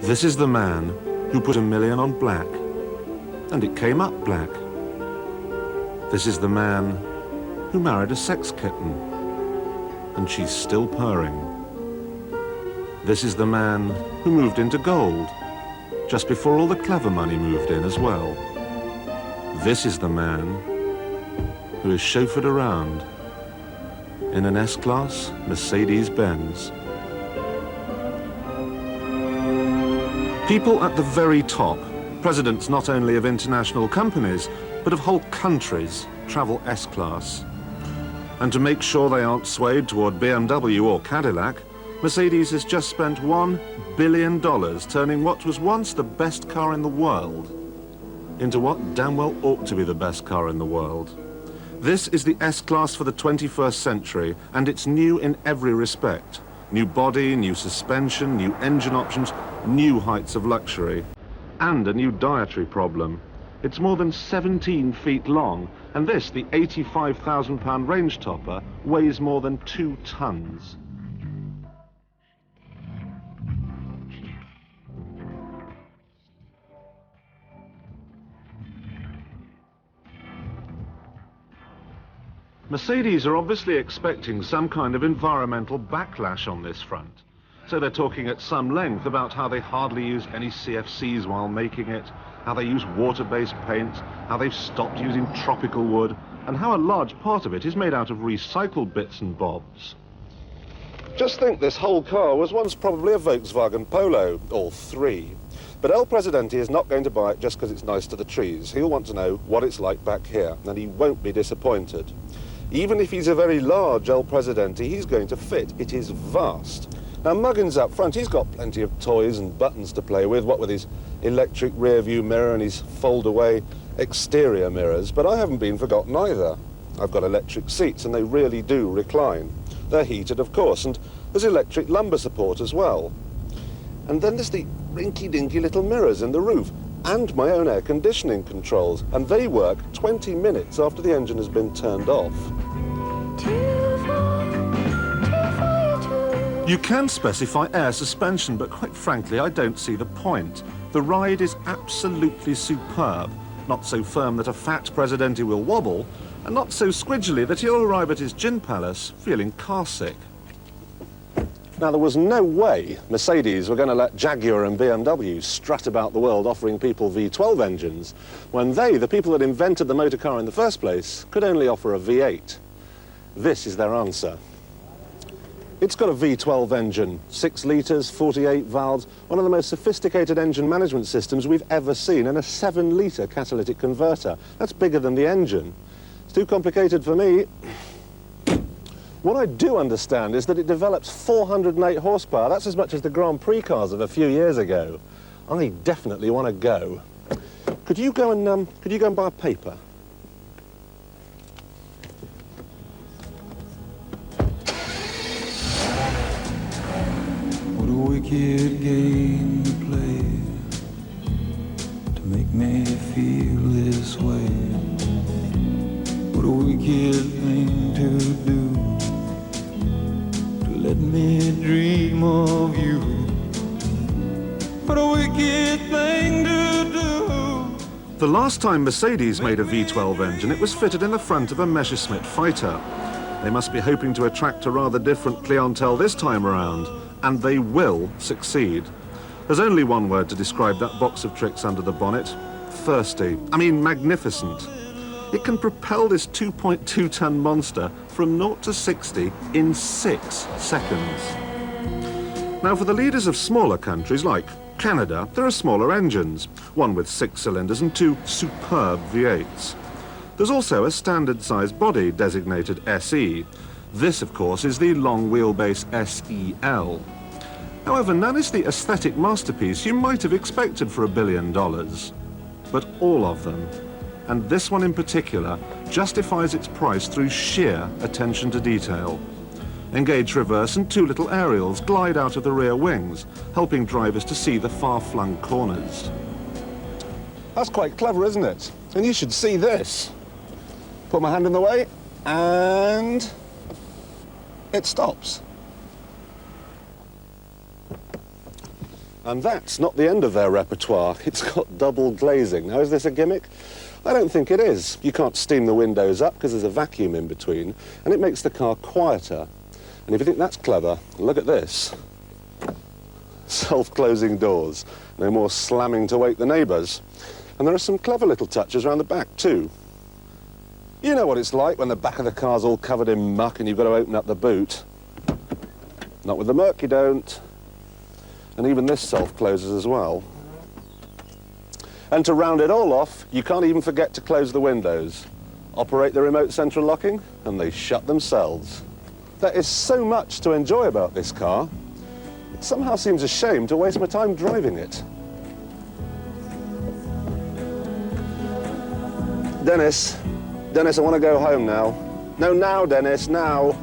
This is the man who put $1 million on black, and it came up black. This is the man who married a sex kitten, and she's still purring. This is the man who moved into gold, just before all the clever money moved in as well. This is the man who is chauffeured around in an S-Class Mercedes-Benz. People at the very top, presidents not only of international companies, but of whole countries, travel S-Class. And to make sure they aren't swayed toward BMW or Cadillac, Mercedes has just spent $1 billion turning what was once the best car in the world into what damn well ought to be the best car in the world. This is the S-Class for the 21st century, and it's new in every respect. New body, new suspension, new engine options, new heights of luxury, and a new dietary problem. It's more than 17 feet long, and this, the 85,000-pound range topper, weighs more than 2 tons. Mercedes are obviously expecting some kind of environmental backlash on this front. So they're talking at some length about how they hardly use any CFCs while making it, how they use water-based paints, how they've stopped using tropical wood, and how a large part of it is made out of recycled bits and bobs. Just think, this whole car was once probably a Volkswagen Polo, or 3. But El Presidente is not going to buy it just because it's nice to the trees. He'll want to know what it's like back here, and he won't be disappointed. Even if he's a very large El Presidente, he's going to fit. It is vast. Now, Muggins up front, he's got plenty of toys and buttons to play with, what with his electric rear-view mirror and his fold-away exterior mirrors, but I haven't been forgotten either. I've got electric seats, and they really do recline. They're heated, of course, and there's electric lumbar support as well. And then there's the rinky-dinky little mirrors in the roof, and my own air conditioning controls, and they work 20 minutes after the engine has been turned off. You can specify air suspension, but quite frankly, I don't see the point. The ride is absolutely superb. Not so firm that a fat Presidente will wobble, and not so squidgely that he'll arrive at his gin palace feeling car sick. Now, there was no way Mercedes were going to let Jaguar and BMW strut about the world offering people V12 engines when they, the people that invented the motor car in the first place, could only offer a V8. This is their answer. It's got a V12 engine, 6 litres, 48 valves, one of the most sophisticated engine management systems we've ever seen, and a 7-litre catalytic converter. That's bigger than the engine. It's too complicated for me. What I do understand is that it develops 408 horsepower. That's as much as the Grand Prix cars of a few years ago. I definitely want to go. Could you go and buy a paper? What a wicked game to play to make me feel this way. What a wicked thing to do. Let me dream of you. What a wicked thing to do. The last time Mercedes made a V12 engine, it was fitted in the front of a Messerschmitt fighter. They must be hoping to attract a rather different clientele this time around, and they will succeed. There's only one word to describe that box of tricks under the bonnet: thirsty. I mean, magnificent. It can propel this 2.2-ton monster from 0 to 60 in 6 seconds. Now, for the leaders of smaller countries like Canada, there are smaller engines, one with 6 cylinders and 2 superb V8s. There's also a standard-sized body designated SE. This, of course, is the long wheelbase SEL. However, none is the aesthetic masterpiece you might have expected for $1 billion. But all of them, and this one in particular, justifies its price through sheer attention to detail. Engage reverse and 2 little aerials glide out of the rear wings, helping drivers to see the far-flung corners. That's quite clever, isn't it? And you should see this. Put my hand in the way, and it stops. And that's not the end of their repertoire. It's got double glazing. Now, is this a gimmick? I don't think it is. You can't steam the windows up because there's a vacuum in between, and it makes the car quieter. And if you think that's clever, look at this. Self-closing doors. No more slamming to wake the neighbours. And there are some clever little touches around the back, too. You know what it's like when the back of the car's all covered in muck and you've got to open up the boot. Not with the Merc, you don't. And even this self-closes as well. And to round it all off, you can't even forget to close the windows. Operate the remote central locking, and they shut themselves. There is so much to enjoy about this car. It somehow seems a shame to waste my time driving it. Dennis, I want to go home now. No, now, Dennis, now.